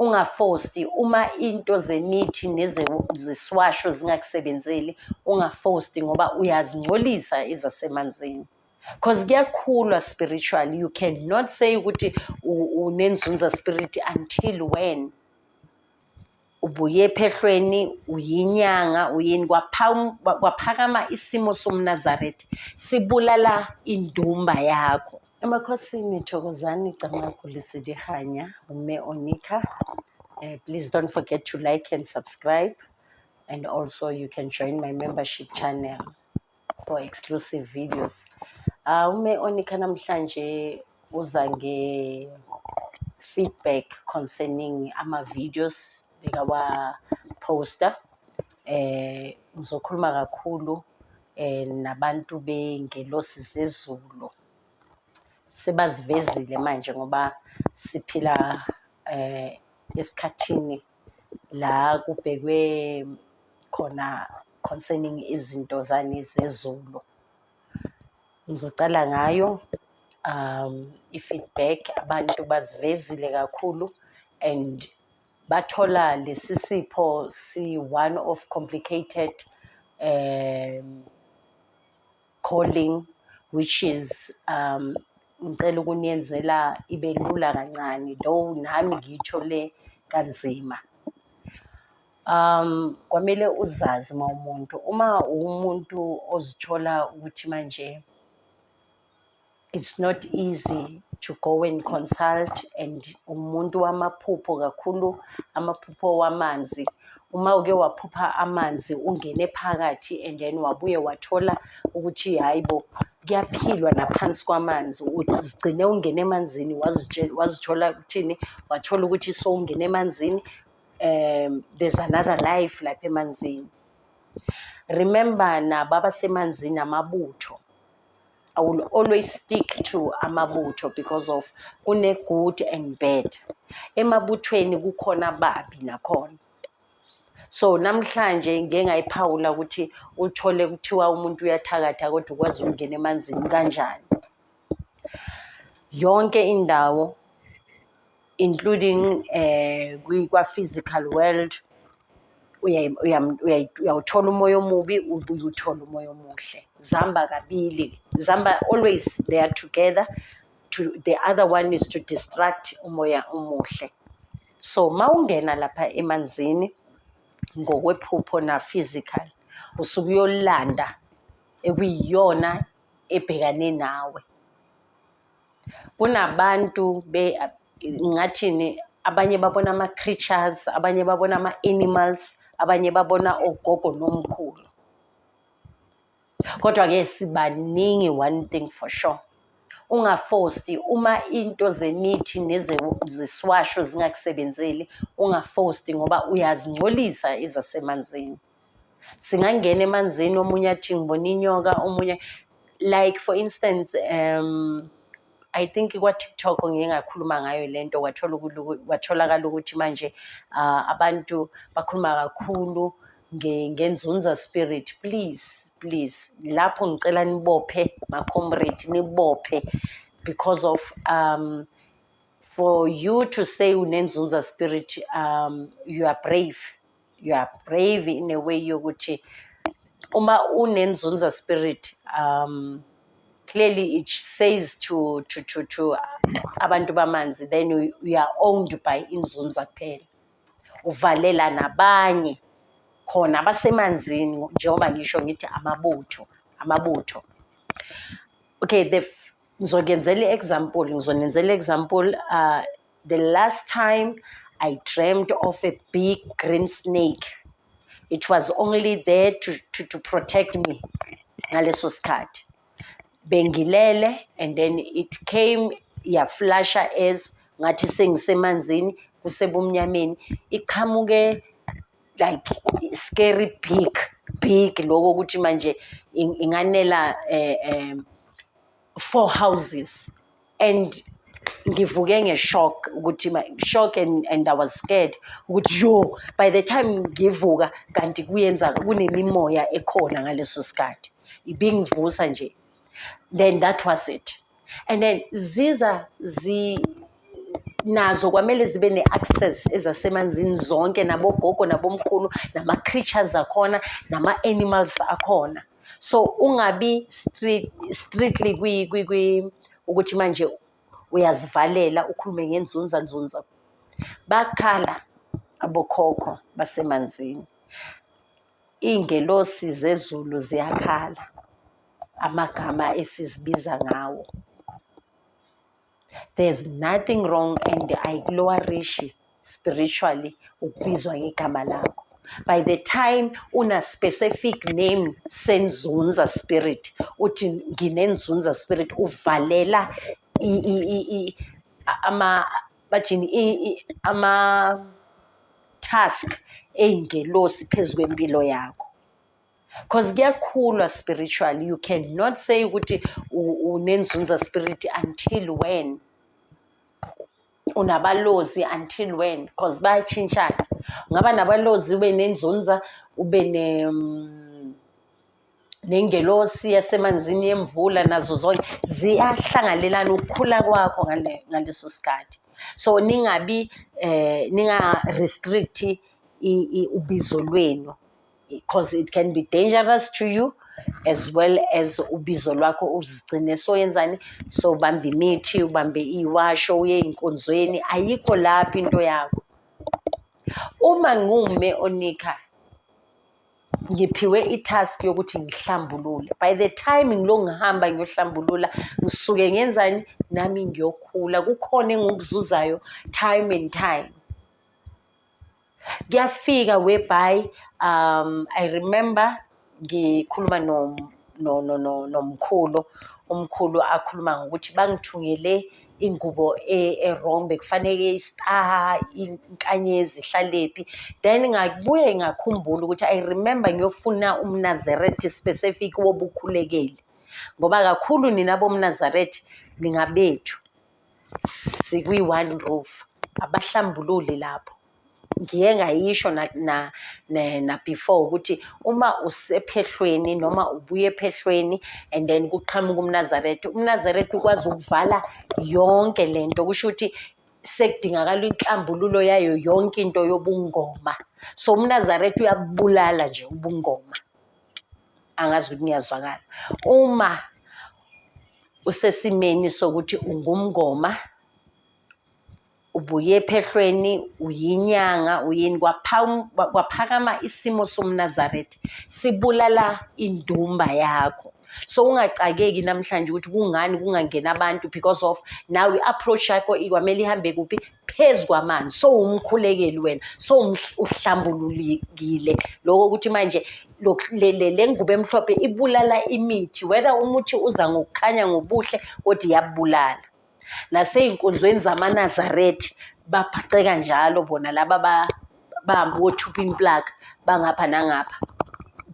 ungaforced uma into zemithi neziswasho zingakusebenzeli, ungaforced ngoba uyazingcolisa izasemanzini. Because kuyakhulwa spiritually, you cannot say ukuthi unenzunza spirit until when ubuye ephehlweni uyinyanga uyini kwaphakama isimo somNazaretha sibulala indumba yakho. Emakhosini thokozani camakhulisi dihanya ume Onika. Please don't forget to like and subscribe, and also you can join my membership channel for exclusive videos. Ume Onika namhlanje uza nge feedback concerning ama videos bekawa poster. Ngizokhuluma kakhulu nabantu bengelosi zeZulu. Sebazivezile manje ngoba siphila esikhathini la kubhekwe khona concerning izinto zani zeZulu. Ngizocala ngayo i-feedback. Abantu bazivezile kakhulu and bathola lesi sipho si one of complicated calling, which is ngicela ukuniyenzela ibe lula kancane, though nami ngiyithole kanzima. Kwamele uzazi uma umuntu ozithola ukuthi manje it's not easy to go and consult, and umuntu wamaphupho kakhulu, amaphupho waManzi. Uma uke waphupha amanzi ungene phakathi and then wabuye wathola ukuthi hayibo kuyaphilwa naphansi kwamanzi, uzigcine ungene emanzini, wazithola ukuthini, wathola ukuthi so ungene emanzini, there's another life lapha emanzini. Remember nababa semanzini amabutho. I will always stick to Amabutho because of kune good and bad. Emabuthweni kukhona babi nakhona. So namhlanje ngeke ngayiphawula ukuthi uthole kuthiwa umuntu uyathakatha kodwa ukwazi ukungena emanzini kanjani. Yonke indawo, including kwa physical world, uyawuthola umoya omubi ubuye uthola umoya omuhle. Zamba kabili, zamba always they are together. The other one is to distract umoya omuhle. So mawungena lapha emanzini ngokwephupho na physical, usukuyolanda ekuyiyona ebhekane nawe. Kunabantu ngathini, abanye babona ama-creatures, abanye babona ama-animals, abanye babona ogogo nomkhulu. Kodwa-ke sibaningi, one thing for sure, ungaforced uma into zemithi neziswasho zingakusebenzeli, ungaforced ngoba uyazingcolisa izasemanzini. Singangena emanzini omunye athi ngibona inyoka, omunye like for instance I think kwa-TikTok ngeke ngakhuluma ngayo lento, watholakala ukuthi manje abantu bakhuluma kakhulu ngenzunza spirit. Please lapho ngicela nibophe ma-comrade, nibophe, because of for you to say unenzunza spirit, you are brave in a way yokuthi uma unenzunza spirit, clearly it says to abantu bamanzi, then we are owned by inzunza kuphela. Uvalela nabanye khona abasemanzini njengoba ngisho ngithi amabutho. Okay, ngizonenzela example. The last time I dreamt of a big green snake. It was only there to protect me ngaleso sikhathi. Bengilele, and then it came yaflasha as ngathi sengisemanzini kusebumnyameni, iqhamuke like scary big lokho ukuthi manje inganela 4 houses, and ngivuke ngeshock ukuthi shock, and I was scared ukuthi yo, by the time ngivuka kanti kuyenza kunemimoya ekhona ngaleso sikhathi ibingivusa nje. Then that was it. And then ziza nazo kwamele zibe ne-access ezasemanzini zonke, nabogogo nabomkhulu, nama-creatures akhona, nama-animals akhona. So ungabi strictly ukuthi manje uyazivalela ukhulume ngenzunzanzunza. Bakhala abokhokho basemanzini, iy'ngelosi zeZulu ziyakhala, amagama esizibiza ngawo. There's nothing wrong and ayikulowarishi spiritually ukubizwa ngegama lakho. By the time una specific name senzunza spirit, uthi nginenzunza spirit, uvalela ama-task ey'ngelosi phezu kwempilo yakho. Because kuyakhulwa spiritually, you cannot say ukuthi unenzunza spirit until when. Unabalozi until when, because bayachintshana. Ungaba nabalozi ube nenzunza, ube nengelosi yasemanzini yemvula, nazo zonke ziyahlanganelana ukukhula kwakho ngaleso sikhathi. So ningabi ninga-restrict ubizo lwenu, because it can be dangerous to you as well as ubizo lwakho uzigcine soyenzani, so ubambe imithi, ubambe iwasho, uye ey'nkonzweni, ayikho lapho into yakho. Uma ngume onika ngiphiwe i-task yokuthi ngihlambulule, by the time ngilo ngihamba ngiyohlambulula ngisuke ngenzani, nami ngiyokhula, kukhona engikuzuzayo time and time. Kuyafika whereby I remember ngikhuluma nomkhulu, umkhulu akhuluma ngokuthi bangithungele ingubo e-wrong, bekufanele istar, inkanyezi ihlalепhi. Then ngakubuye ngakhumbula ukuthi I remember ngiyofuna UmNazaretha specific wobukhulekeli, ngoba kakhulu nina bomNazaretha ningabethu, sikwi-one roof, abahlambululi lapho. Ngiye ngayisho na before ukuthi uma usephehlweni noma ubuye ephehlweni and then kuqhamuka UmNazaretha ukwazi ukuvala yonke lento, kusho ukuthi sekudingakala inhlambululo yayo yonke into yobungoma. So UmNazaretha uyabulala nje ubungoma. Angazi ukuthi niyazwakala. Uma usesimeni sokuthi ungumngoma, ubuye ephehlweni, uyinyanga, uyini, kwaphakama isimo somNazaretha, sibulala indumba yakho. So ungacakeki namhlanje ukuthi kungani kungangena abantu, because of nawe i-approach yakho ikwamele ihambe kuphi, phezu kwamanzi. So umkhulekeli wena, so uhlambululekile lokho ukuthi manje le ngubo emhlophe ibulala imithi, whether umuthi uza ngokukhanya ngobuhle kodwa iyabulala. Nasey'nkonzweni zamaNazaretha baphaceka njalo bona laba bahamba o-two pin plug bangapha nangapha,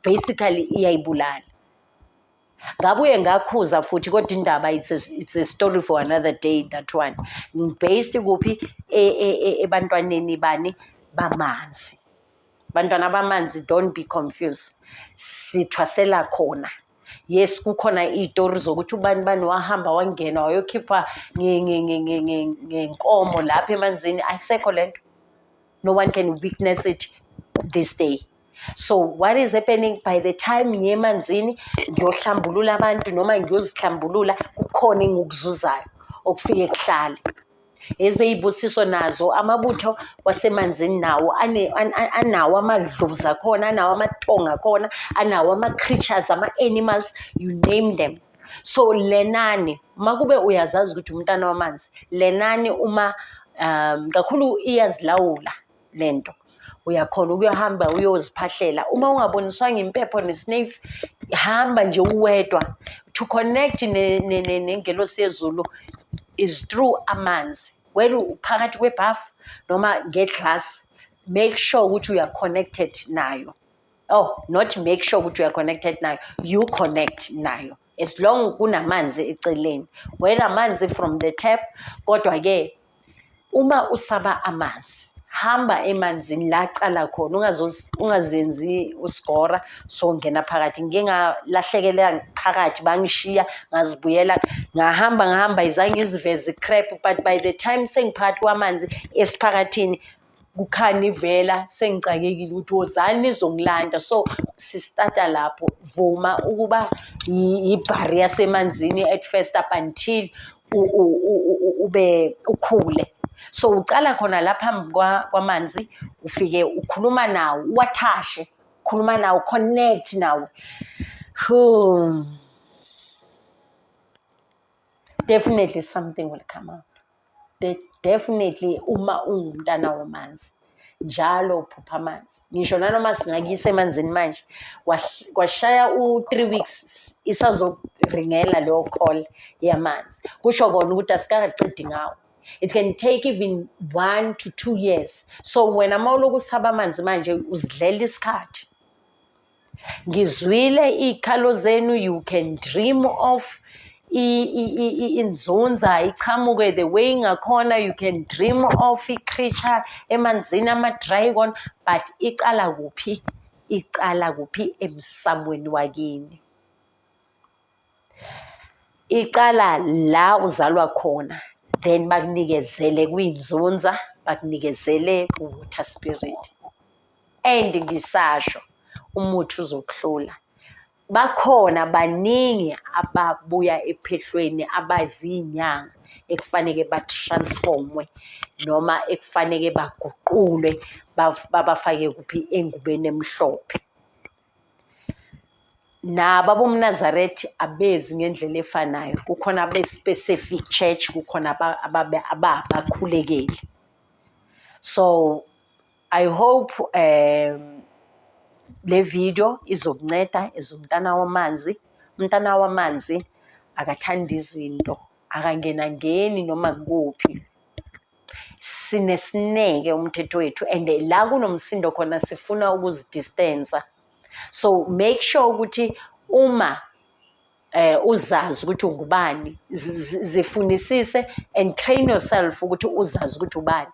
basically iyayibulala. Ngabuye ngakhuza futhi kodwa indaba it's a story for another day, that one. Based kuphi ebantwaneni bani bamanzi. Bantwana bamanzi, don't be confused, sithwasela khona. Yes, kukhona iy'tori zokuthi ubani wahamba wangena wayokhipha ngenkomo lapha emanzini, ayisekho lento. No one can witness it this day. So what is happening, by the time ngiye emanzini ngiyohlambulula abantu noma ngiyozihlambulula, kukhona engikuzuzayo okufike kuhlale. Ezey'busiso nazo amabutho wasemanzini nawo anawo amadlozi akhona, anawo amatonga akhona, anawo ama-creatures, ama-animals, you name them. So lenani makube uyazazi ukuthi umntana wamanzi, lenani uma kakhulu iyazilawula lento, uyakhona ukuyohamba uyoziphahlela. Uma ungaboniswanga impepho nesneif, hamba nje uwedwa. To connect nengelosi yeZulu is through amanzi. Where uphakathi kwebhafu noma ngeglass, make sure ukuthi you are connected nayo. Oh, not make sure ukuthi you are connected nayo, you connect nayo, as long kunamanzi eceleni. Whether amanzi from the tap, kodwa ke uma usaba amanzi, hamba emanzini la cala khona ungazenzi usigora so ngena phakathi ngike ngalahlekelela phakathi bangishiya ngazibuyela ngahamba izange iziveze crap but by the time sengiphakathi kwamanzi esiphakathini kukhanivela sengicakekile ukuthi wozani izongilanda so sistarta lapho vuma ukuba ibarrier semanzini at first up until ube ukhule so ucala khona lapha phambi kwamanzi ufike ukhuluma nawo uwathashe ukhuluma nawo connect nawo definitely something will come out. Definitely uma ungumntana wamanzi njalo uphupha amanzi ngisho nanoma singakuyisa emanzini manje kwashaya u3 weeks isazoringela leyo call yamanzi kusho kona ukuthi asikaqedi ngawo. It can take even 1 to 2 years so wena mawuloku usaba amanzi manje uzidlela isikhathi ngizwile ikhalo zenu you can dream of inzunza iqhamuke the way ngakhona you can dream of i-creature emanzini ama-dragon but iqala kuphi emsamweni wakini iqala la uzalwa khona then bakunikezele kwinzunza bakunikezele ku-water spirit and ngisasho umuthi uzokuhlula. Bakhona baningi ababuya ephehlweni abazinyanga ekufanele batransformwe noma ekufanele baguqulwe babafake kuphi engubeni emhlophe. Nabo UmNazaretha abezi ngendlela efanayo kukhona abe-specific church kukhona abakhulekeli. So I hope le video izokunceda ezumntana wamanzi. Umntana wamanzi akathanda izinto akangenangeni noma kuphi. Sinesineke umthetho wethu and la kunomsindo khona sifuna ukuzidistance. So make sure ukuthi uma uzazi ukuthi ungubani zifunisise and train yourself ukuthi uzazi ukuthi ubani.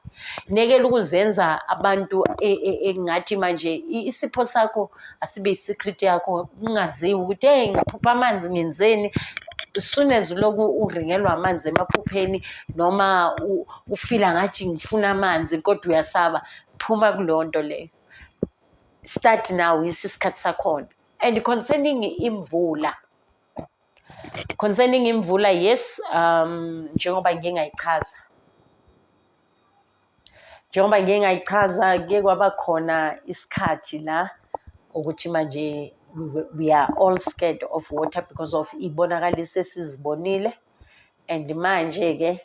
Nekela ukuzenza abantu engathi manje isipho sakho asibe isecret yakho ungaziwi ukuthi hey ngiphupha amanzi ngenzeni. As soon as uloku uringelwa amanzi emaphupheni noma ufila ngathi ngifuna amanzi kodwa uyasaba phuma kulonto leyo. Start now isikhathi sakhona. And concerning imvula yes njengoba ngike ngayichaza ke kwaba khona isikhathi la ukuthi manje we are all scared of water because of ibonakalise sizibonile and manje ke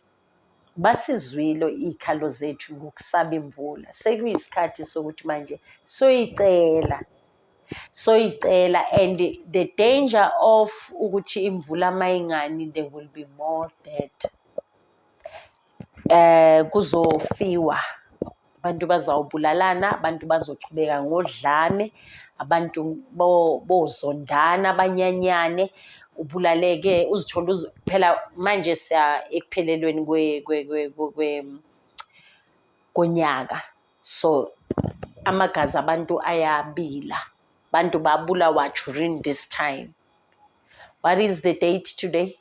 basizwile ikhalo zethu ngokusaba imvula sekuyisikhathi sokuthi manje soyicela and the danger of ukuthi imvula mayingani there will be more dead. Kuzofiwa abantu bazawubulalana abantu bazochubeka ngodlame abantu bozondana abanyanyane ubulaleke uzithola phela manje siya ekuphelelweni konyaka so amagazi abantu ayabila abantu babulawa during this time. What is the date today?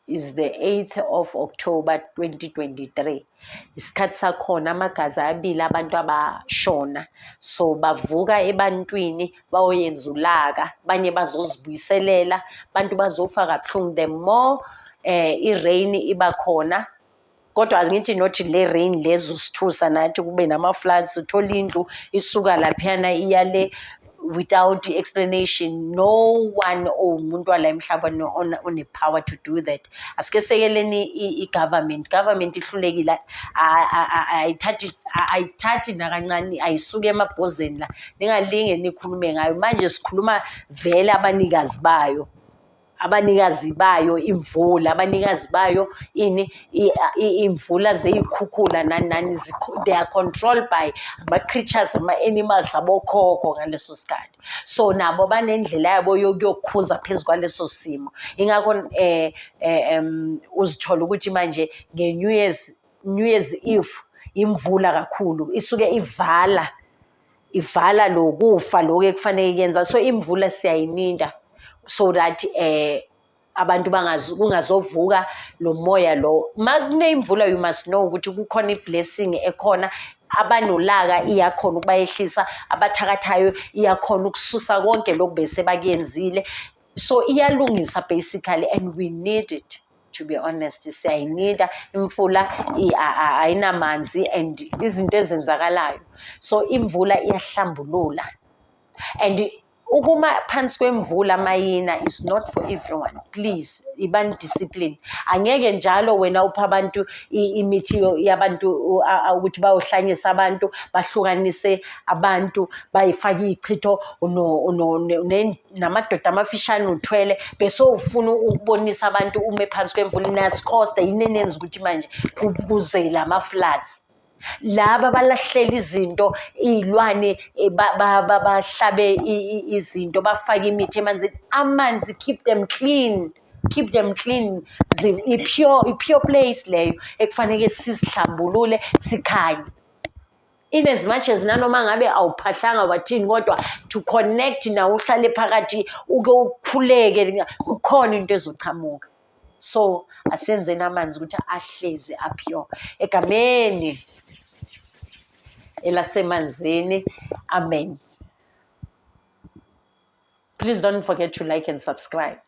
Is the 8th of October 2023. Isikhathi sakhona amagazi ayabila abantu abashona so bavuka ebantwini bayoyenza ulaka banye bazozibuyiselela abantu bazofa kabuhlungu the more i-rain iba khona. Kodwa azingithi not le rain lezo sithusa nathi kube nama-floods uthola indlu isuka laphiyana iyale without explanation. No one umuntu wala emhlabeni one-power to do that. Asike sekeleni i-government ihlulekile ayithathi nakancane ayisuke emabhozeni la ningalinge nikhulume ngayo manje sikhuluma vele abanikazi bayo imvula abanikazi bayo imvula zeyikhukhula nani they are controlled by ama-creatures ama-animals abokhokho ngaleso sikhathi so nabo banendlela yabo yokukhuza phezu kwaleso simo ingakho uzithola ukuthi manje nge-New Year's Eve imvula kakhulu isuke ivala lokufa lokho ekufanele yenza. So imvula siyayininda so that abantu kungazovuka lo moya lo. Makuneyimvula you must know ukuthi kukhona i-blessing ekhona, abanolaka iyakhona ukubayehlisa, abathakathayo iyakhona ukususa konke lokhu bese bakuyenzile. So iyalungisa basically, and we need it, to be honest. Siyayinida imfula, ayinamanzi and izinto ezenzakalayo. So imvula iyahlambulula, and ukuma phansi kwemvula mayina is not for everyone. Please, ibani discipline. Angeke njalo wena upha abantu imithi yabantu ukuthi bayohlanyisa abantu, bahlukanise abantu, bayifake ichitho namadoda amafishane uthwele bese ufuna ukubonisa abantu ume phansi kwemvula nasikhosta yinenenza ukuthi manje kuze lama-floods. Laba balahlela izinto, iy'lwane bahlabe izinto, bafake imithi emanzini. Amanzi, keep them clean. I-pure place leyo ekufanele sizihlambulule sikhanye. In as much as nanoma ngabe awuphahlanga wathini kodwa to connect nawe uhlale phakathi uke ukhuleke kukhona into ezochamuka. So asenzeni amanzi ukuthi ahlezi apure egameni elasemanzini. Amen. Please don't forget to like and subscribe.